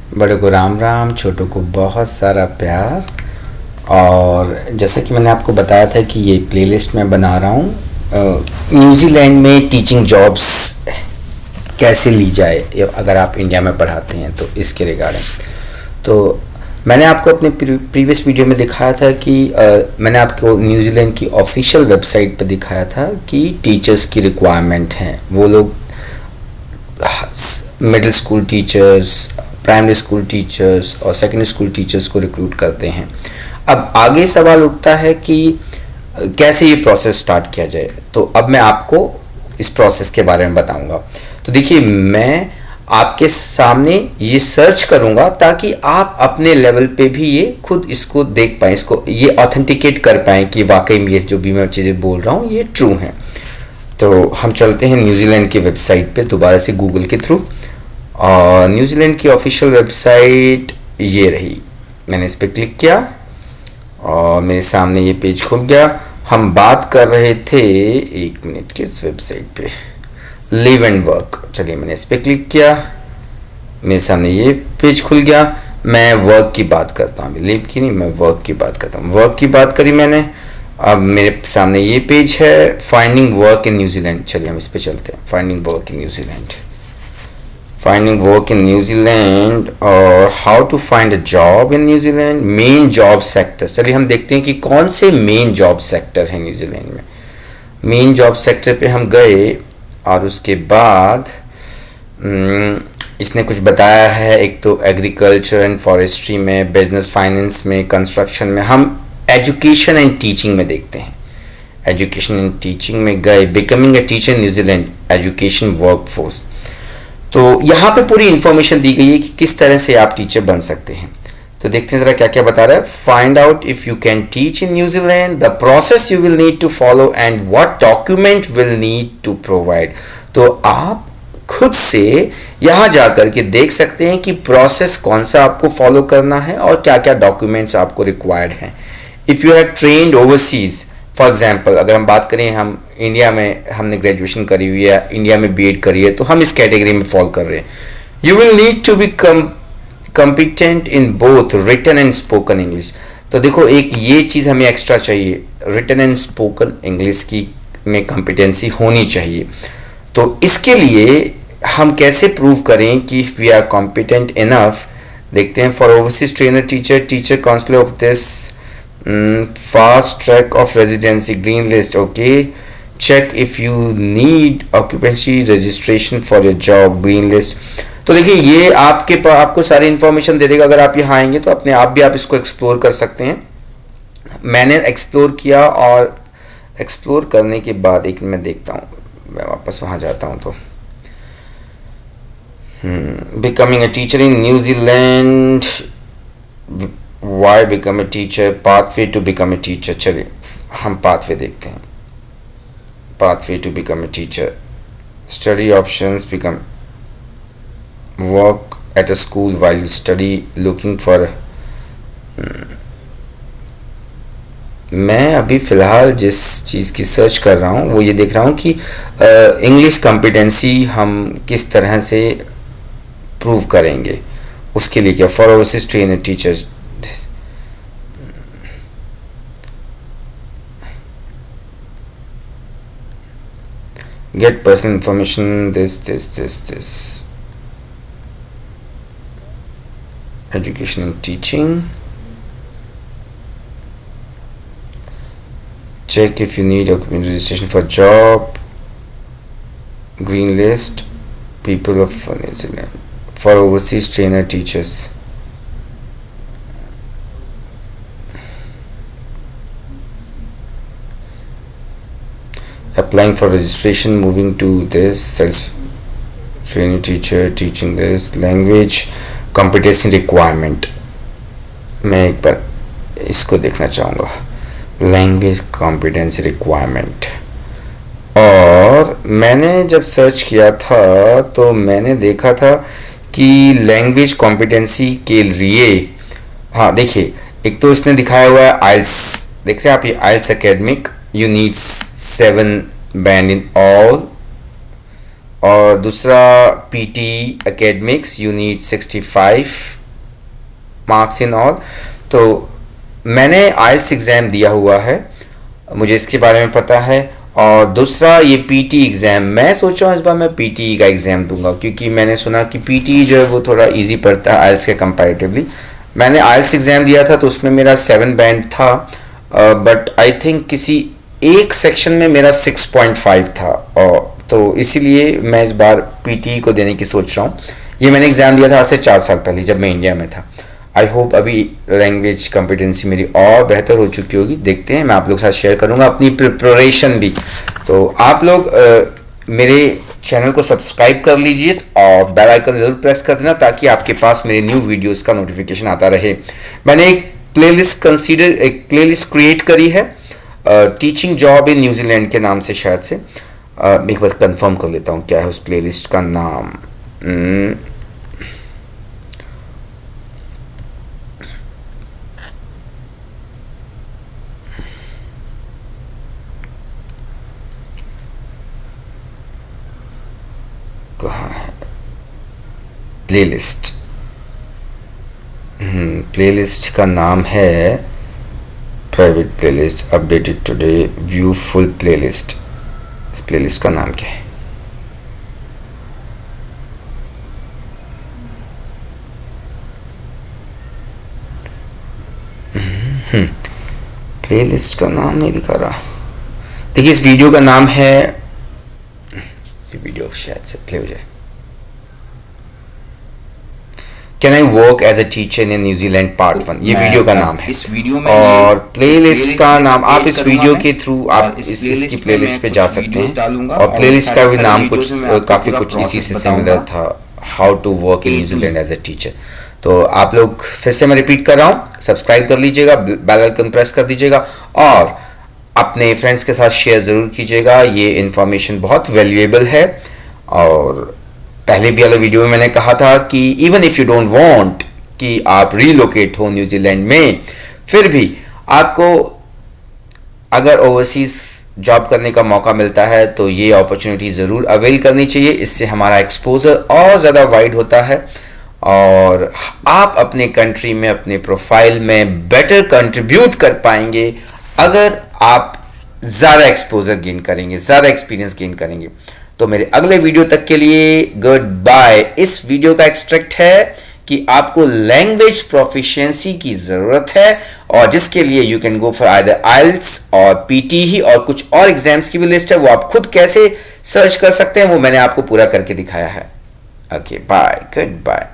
बड़े को राम राम, छोटों को बहुत सारा प्यार। और जैसा कि मैंने आपको बताया था कि ये प्लेलिस्ट मैं बना रहा हूँ न्यूजीलैंड में टीचिंग जॉब्स कैसे ली जाए अगर आप इंडिया में पढ़ाते हैं, तो इसके रिगार्डिंग। तो मैंने आपको अपने प्रीवियस वीडियो में दिखाया था कि मैंने आपको न्यूजीलैंड की ऑफिशियल वेबसाइट पर दिखाया था कि टीचर्स की रिक्वायरमेंट हैं। वो लोग middle school teachers, primary school teachers और सेकेंडरी स्कूल टीचर्स को रिक्रूट करते हैं। अब आगे सवाल उठता है कि कैसे ये प्रोसेस स्टार्ट किया जाए। तो अब मैं आपको इस प्रोसेस के बारे में बताऊंगा। तो देखिए, मैं आपके सामने ये सर्च करूंगा ताकि आप अपने लेवल पे भी ये खुद इसको देख पाएँ, इसको ये ऑथेंटिकेट कर पाएँ कि वाकई में ये जो भी मैं चीज़ें बोल रहा हूँ ये ट्रू हैं। तो हम चलते हैं न्यूजीलैंड की वेबसाइट पे दोबारा से गूगल के थ्रू, और न्यूजीलैंड की ऑफिशियल वेबसाइट ये रही। मैंने इस पर क्लिक किया और मेरे सामने ये पेज खुल गया। हम बात कर रहे थे, एक मिनट, किस वेबसाइट पे, लिव एंड वर्क। चलिए, मैंने इस पर क्लिक किया, मेरे सामने ये पेज खुल गया। मैं वर्क की बात करता हूँ, लिव की नहीं, मैं वर्क की बात करता हूँ। वर्क की बात करी मैंने, अब मेरे सामने ये पेज है, फाइंडिंग वर्क इन न्यूजीलैंड। चलिए हम इस पे चलते हैं, finding work in New Zealand, finding work in New Zealand और how to find a job in New Zealand, main job sector. चलिए हम देखते हैं कि कौन से मेन जॉब सेक्टर हैं न्यूजीलैंड में। मेन जॉब सेक्टर पे हम गए और उसके बाद इसने कुछ बताया है। एक तो एग्रीकल्चर एंड फॉरेस्ट्री में, बिजनेस फाइनेंस में, कंस्ट्रक्शन में। हम एजुकेशन एंड टीचिंग में देखते हैं। एजुकेशन एंड टीचिंग में गए, becoming a teacher in New Zealand, education workforce. तो यहाँ पे पूरी इंफॉर्मेशन दी गई है कि किस तरह से आप टीचर बन सकते हैं। तो देखते हैं जरा क्या क्या बता रहा है। Find out if you can teach in New Zealand, the process you will need to follow and what document will need to provide. तो आप खुद से यहाँ जाकर के देख सकते हैं कि प्रोसेस कौन सा आपको फॉलो करना है और क्या क्या डॉक्यूमेंट्स आपको रिक्वायर्ड हैं। If you have trained overseas, for example अगर हम बात करें, हम इंडिया में हमने ग्रेजुएशन करी हुई है, इंडिया में बीएड करी है, तो हम इस कैटेगरी में फॉल कर रहे हैं। You will need to be competent in both written and spoken English। तो देखो, एक ये चीज़ हमें एक्स्ट्रा चाहिए, written and spoken English की में competency होनी चाहिए। तो इसके लिए हम कैसे प्रूव करें कि we are competent enough, देखते हैं। for overseas trainer teacher, teacher counselor of this fast track of residency, green list, okay, check if you need occupancy registration for your job, green list। तो देखिए, ये आपको सारी information दे देगा। अगर आप यहाँ आएंगे तो अपने आप भी आप इसको एक्सप्लोर कर सकते हैं। मैंने एक्सप्लोर किया और एक्सप्लोर करने के बाद एक मैं देखता हूँ, मैं वापस वहाँ जाता हूँ। तो becoming a teacher in New Zealand, why become a teacher, pathway to become a teacher. चलिए हम पाथवे देखते हैं। Pathway to become a teacher, study options, become work at a school while you study, looking for मैं अभी फ़िलहाल जिस चीज़ की search कर रहा हूँ वो ये देख रहा हूँ कि इंग्लिश कॉम्पिटेंसी हम किस तरह से प्रूव करेंगे। उसके लिए क्या, for overseas trainer teachers, get personal information, this education and teaching, check if you need document registration for job, green list, people of New Zealand, for overseas trainer teachers, applying for registration, moving to this, self trainer teacher, teaching this language, competency requirement. मैं एक बार इसको देखना चाहूँगा, language competency requirement. और मैंने जब search किया था तो मैंने देखा था कि लैंग्वेज कॉम्पिटेंसी के लिए, हाँ देखिए, एक तो इसने दिखाया हुआ है आइल्स, देख रहे हैं आप, ये IELTS academic, you need 7 band in all और दूसरा PTE academics you need 65 marks in all. तो मैंने आइल्स एग्ज़ाम दिया हुआ है, मुझे इसके बारे में पता है। और दूसरा ये पीटी एग्ज़ाम, मैं सोच रहा हूँ इस बार मैं पीटी का एग्ज़ाम दूंगा, क्योंकि मैंने सुना कि पीटी जो है वो थोड़ा इजी पड़ता है आइल्स के कंपैरेटिवली। मैंने आइल्स एग्ज़ाम दिया था तो उसमें मेरा 7 बैंड था, बट आई थिंक किसी एक सेक्शन में मेरा 6.5 था, और तो इसीलिए मैं इस बार पीटी को देने की सोच रहा हूँ। ये मैंने एग्ज़ाम दिया था आज से 4 साल पहले जब मैं इंडिया में था। आई होप अभी लैंग्वेज कॉम्पिटेंसी मेरी और बेहतर हो चुकी होगी, देखते हैं। मैं आप लोग के साथ शेयर करूँगा अपनी प्रिपरेशन भी। तो आप लोग मेरे चैनल को सब्सक्राइब कर लीजिए और बेल आइकन ज़रूर प्रेस कर देना, ताकि आपके पास मेरे न्यू वीडियोस का नोटिफिकेशन आता रहे। मैंने एक प्लेलिस्ट क्रिएट करी है, टीचिंग जॉब इन न्यूजीलैंड के नाम से, शायद से। एक बार कंफर्म कर लेता हूँ क्या है उस प्लेलिस्ट का नाम। कहाँ है प्लेलिस्ट? प्लेलिस्ट का नाम है private playlist updated today, view full playlist. इस प्लेलिस्ट का नाम क्या है? प्लेलिस्ट का नाम नहीं दिखा रहा। देखिए इस वीडियो का नाम है, ये वीडियो शायद से प्ले हो जाए, can I work as a teacher in New Zealand part 1, ये वीडियो का नाम है। इस वीडियो में और प्लेलिस्ट का नाम आप इस वीडियो के थ्रू आप इसकी प्लेलिस्ट पे जा सकते हैं। और प्लेलिस्ट का भी नाम कुछ काफ़ी कुछ इसी से सिमिलर था, how to work in New Zealand as a teacher. तो आप लोग फिर से मैं रिपीट कर रहा हूँ, सब्सक्राइब कर लीजिएगा, बेल आइकन प्रेस कर दीजिएगा और अपने फ्रेंड्स के साथ शेयर ज़रूर कीजिएगा। ये इन्फॉर्मेशन बहुत वैल्यूएबल है। और पहले भी वाले वीडियो में मैंने कहा था कि even if you don't want कि आप रीलोकेट हो न्यूजीलैंड में, फिर भी आपको अगर ओवरसीज जॉब करने का मौका मिलता है तो ये अपॉर्चुनिटी ज़रूर अवेल करनी चाहिए। इससे हमारा एक्सपोजर और ज़्यादा वाइड होता है और आप अपने कंट्री में, अपने प्रोफाइल में बेटर कंट्रीब्यूट कर पाएंगे अगर आप ज़्यादा एक्सपोजर गेन करेंगे, ज़्यादा एक्सपीरियंस गेन करेंगे। तो मेरे अगले वीडियो तक के लिए गुड बाय। इस वीडियो का एक्सट्रैक्ट है कि आपको लैंग्वेज प्रोफिशिएंसी की ज़रूरत है, और जिसके लिए you can go for either IELTS और पीटी ही, और कुछ और एग्जाम्स की भी लिस्ट है, वो आप खुद कैसे सर्च कर सकते हैं वो मैंने आपको पूरा करके दिखाया है। Okay bye, good bye.